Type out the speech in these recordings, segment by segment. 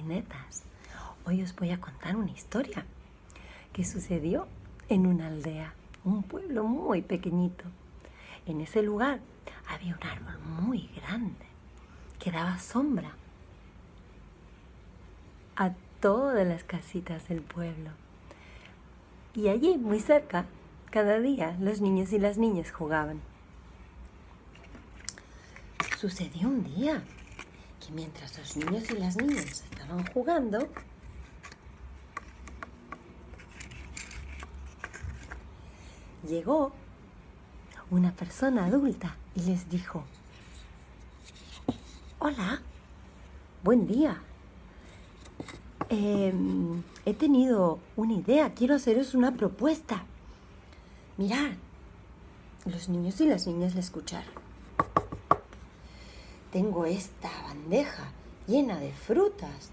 patinetas. Hoy os voy a contar una historia que sucedió en una aldea, un pueblo muy pequeñito. En ese lugar había un árbol muy grande que daba sombra a todas las casitas del pueblo. Y allí, muy cerca, cada día los niños y las niñas jugaban. Sucedió un día que mientras los niños y las niñas estaban jugando, llegó una persona adulta y les dijo: «Hola, buen día. He tenido una idea, quiero haceros una propuesta. Mirad». Los niños y las niñas le escucharon. «Tengo esta bandeja llena de frutas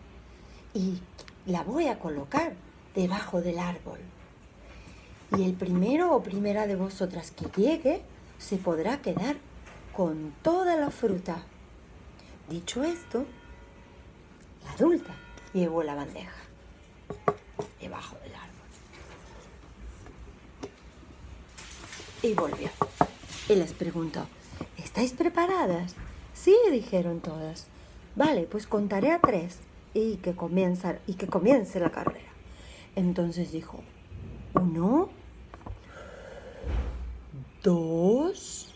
y la voy a colocar debajo del árbol. Y el primero o primera de vosotras que llegue se podrá quedar con toda la fruta». Dicho esto, la adulta llevó la bandeja debajo del árbol y volvió. Y les preguntó: «¿Estáis preparadas?» «Sí», dijeron todas. «Vale, pues contaré a 3 y que comience la carrera». Entonces dijo: 1, 2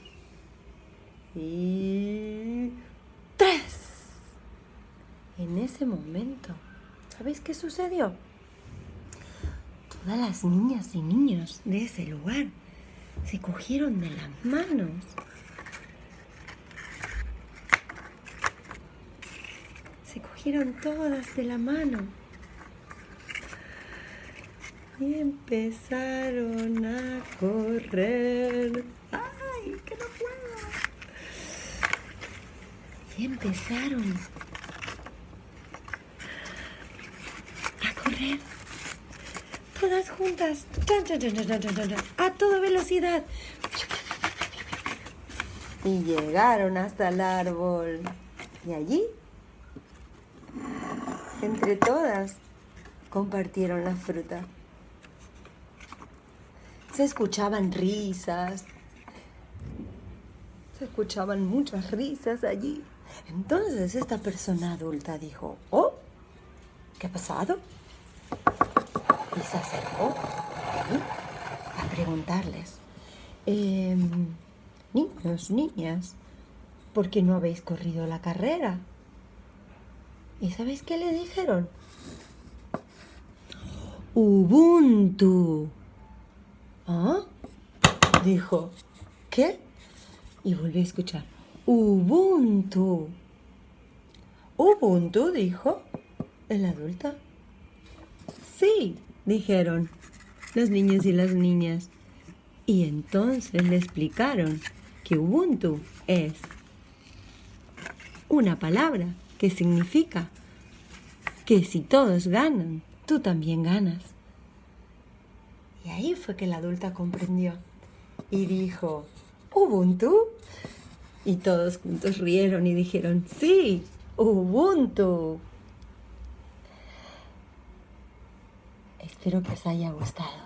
y 3. En ese momento, ¿sabéis qué sucedió? Todas las niñas y niños de ese lugar se cogieron de las manos. Se cogieron todas de la mano y empezaron a correr. ¡Ay, que no puedo! Y empezaron a correr todas juntas, a toda velocidad. Y llegaron hasta el árbol. Y allí, entre todas, compartieron la fruta. Se escuchaban risas. Se escuchaban muchas risas allí. Entonces esta persona adulta dijo: «Oh, ¿qué ha pasado?» Y se acercó a preguntarles: «Niños, niñas, ¿por qué no habéis corrido la carrera?» ¿Y sabéis qué le dijeron? «Ubuntu». «¿Ah?», dijo. «¿Qué?». Y volví a escuchar: «Ubuntu». «¿Ubuntu?», dijo el adulto. «Sí», dijeron los niños y las niñas. Y entonces le explicaron que Ubuntu es una palabra que significa que si todos ganan, tú también ganas. Y ahí fue que la adulta comprendió y dijo: «¿Ubuntu?». Y todos juntos rieron y dijeron: «Sí, Ubuntu». Espero que os haya gustado.